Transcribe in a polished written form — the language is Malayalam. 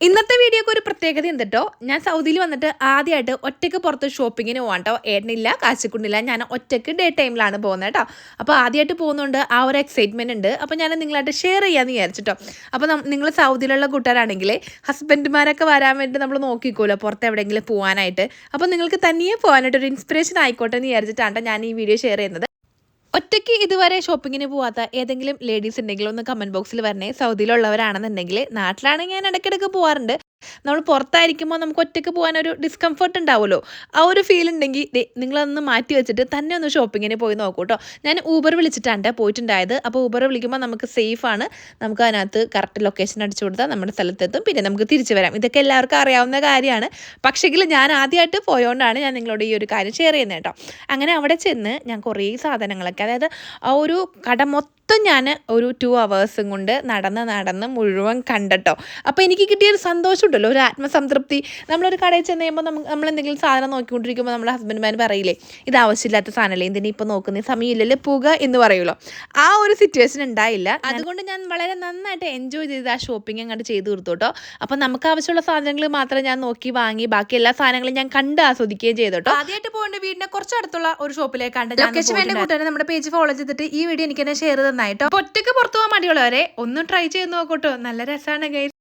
ഇന്നത്തെ വീഡിയോക്ക് ഒരു പ്രത്യേകത ഉണ്ട് കേട്ടോ. ഞാൻ സൗദിയിൽ വന്നിട്ട് ആദ്യമായിട്ട് ഒറ്റയ്ക്ക് പുറത്ത് ഷോപ്പിങ്ങിന് പോകാം കേട്ടോ. ഏട്ടനില്ല, കാശിക്കുണ്ടില്ല, ഞാൻ ഒറ്റയ്ക്ക് ഡേ ടൈമിലാണ് പോകുന്നത് കേട്ടോ. അപ്പോൾ ആദ്യമായിട്ട് പോകുന്നതുകൊണ്ട് ആ ഒരു എക്സൈറ്റ്മെൻറ്റ് ഉണ്ട്. അപ്പോൾ ഞാൻ നിങ്ങളായിട്ട് ഷെയർ ചെയ്യാമെന്ന് വിചാരിച്ചിട്ടോ. അപ്പോൾ നിങ്ങൾ സൗദിയിലുള്ള കൂട്ടുകാരാണെങ്കിൽ ഹസ്ബൻഡുമാരൊക്കെ വരാൻ വേണ്ടി നമ്മൾ നോക്കിക്കോലോ പുറത്ത് എവിടെയെങ്കിലും പോകാനായിട്ട്. അപ്പോൾ നിങ്ങൾക്ക് തനിയെ പോകാനായിട്ട് ഒരു ഇൻസ്പിറേഷൻ ആയിക്കോട്ടെ എന്ന് വിചാരിച്ചിട്ടാണ് ഞാൻ ഈ വീഡിയോ ഷെയർ ചെയ്യുന്നത്. ഒറ്റയ്ക്ക് ഇതുവരെ ഷോപ്പിങ്ങിന് പോവാത്ത ഏതെങ്കിലും ലേഡീസ് ഉണ്ടെങ്കിൽ ഒന്ന് കമൻറ്റ് ബോക്സിൽ വരണേ. സൗദിയിലുള്ളവരാണെന്നുണ്ടെങ്കിൽ, നാട്ടിലാണെങ്കിൽ ഞാൻ ഇടയ്ക്കിടയ്ക്ക് പോകാറുണ്ട്. നമ്മൾ പുറത്തായിരിക്കുമ്പോൾ നമുക്ക് ഒറ്റയ്ക്ക് പോകാനൊരു ഡിസ്കംഫർട്ട് ഉണ്ടാവുമല്ലോ. ആ ഒരു ഫീൽ ഉണ്ടെങ്കിൽ നിങ്ങളൊന്ന് മാറ്റി വെച്ചിട്ട് തന്നെ ഒന്ന് ഷോപ്പിങ്ങിന് പോയി നോക്കൂ കേട്ടോ. ഞാൻ ഊബർ വിളിച്ചിട്ടാണ് പോയിട്ടുണ്ടായത്. അപ്പോൾ ഊബർ വിളിക്കുമ്പോൾ നമുക്ക് സേഫാണ്. നമുക്ക് അതിനകത്ത് കറക്റ്റ് ലൊക്കേഷൻ അടിച്ചു കൊടുത്താൽ നമ്മുടെ സ്ഥലത്തെത്തും. പിന്നെ നമുക്ക് തിരിച്ചു വരാം. ഇതൊക്കെ എല്ലാവർക്കും അറിയാവുന്ന കാര്യമാണ്. പക്ഷേങ്കിൽ ഞാൻ ആദ്യമായിട്ട് പോയതുകൊണ്ടാണ് ഞാൻ നിങ്ങളോട് ഈ ഒരു കാര്യം ഷെയർ ചെയ്യുന്നത് കേട്ടോ. അങ്ങനെ അവിടെ ചെന്ന് ഞാൻ കുറേ സാധനങ്ങളൊക്കെ, അതായത് ആ ഒരു കട മൊത്തം ഞാൻ ഒരു 2 hours കൊണ്ട് നടന്ന് മുഴുവൻ കണ്ടട്ടോ. അപ്പോൾ എനിക്ക് കിട്ടിയൊരു സന്തോഷം ഉണ്ടല്ലോ, ഒരു ആത്മസംതൃപ്തി. നമ്മളൊരു കടയിൽ ചെന്ന് കഴിയുമ്പോൾ നമ്മൾ എന്തെങ്കിലും സാധനം നോക്കിക്കൊണ്ടിരിക്കുമ്പോൾ നമ്മുടെ ഹസ്ബൻഡ്മാർ പറയില്ലേ, ഇത് ആവശ്യമില്ലാത്ത സാധനമല്ലേ, എന്തിനാ ഇപ്പോൾ നോക്കുന്നത്, സമയമില്ലല്ലേ, പോകുക എന്ന് പറയുമല്ലോ. ആ ഒരു സിറ്റുവേഷൻ ഉണ്ടായില്ല. അതുകൊണ്ട് ഞാൻ വളരെ നന്നായിട്ട് എൻജോയ് ചെയ്ത് ആ ഷോപ്പിംഗ് അങ്ങോട്ട് ചെയ്ത് തീർത്തു കേട്ടോ. അപ്പം നമുക്ക് ആവശ്യമുള്ള സാധനങ്ങൾ മാത്രം ഞാൻ നോക്കി വാങ്ങി, ബാക്കി എല്ലാ സാധനങ്ങളും ഞാൻ കണ്ട് ആസ്വദിക്കുകയും ചെയ്തു കേട്ടോ. ആദ്യമായിട്ട് പോകേണ്ട വീടിന്റെ കുറച്ചടുത്തുള്ള ഒരു ഷോപ്പിലേക്കാണ്ട് ലൊക്കേഷൻ വേണ്ടി കൂട്ടാൻ നമ്മുടെ പേജ് ഫോളോ ചെയ്തിട്ട് ഈ വീഡിയോ എനിക്ക് തന്നെ ഷെയർ തന്നായിട്ടോ. ഒറ്റയ്ക്ക് പുറത്തു പോകാൻ മടിയുള്ളവരെ ഒന്ന് ട്രൈ ചെയ്ത് നോക്കട്ടോ. നല്ല രസമാണ് ഗൈസ്.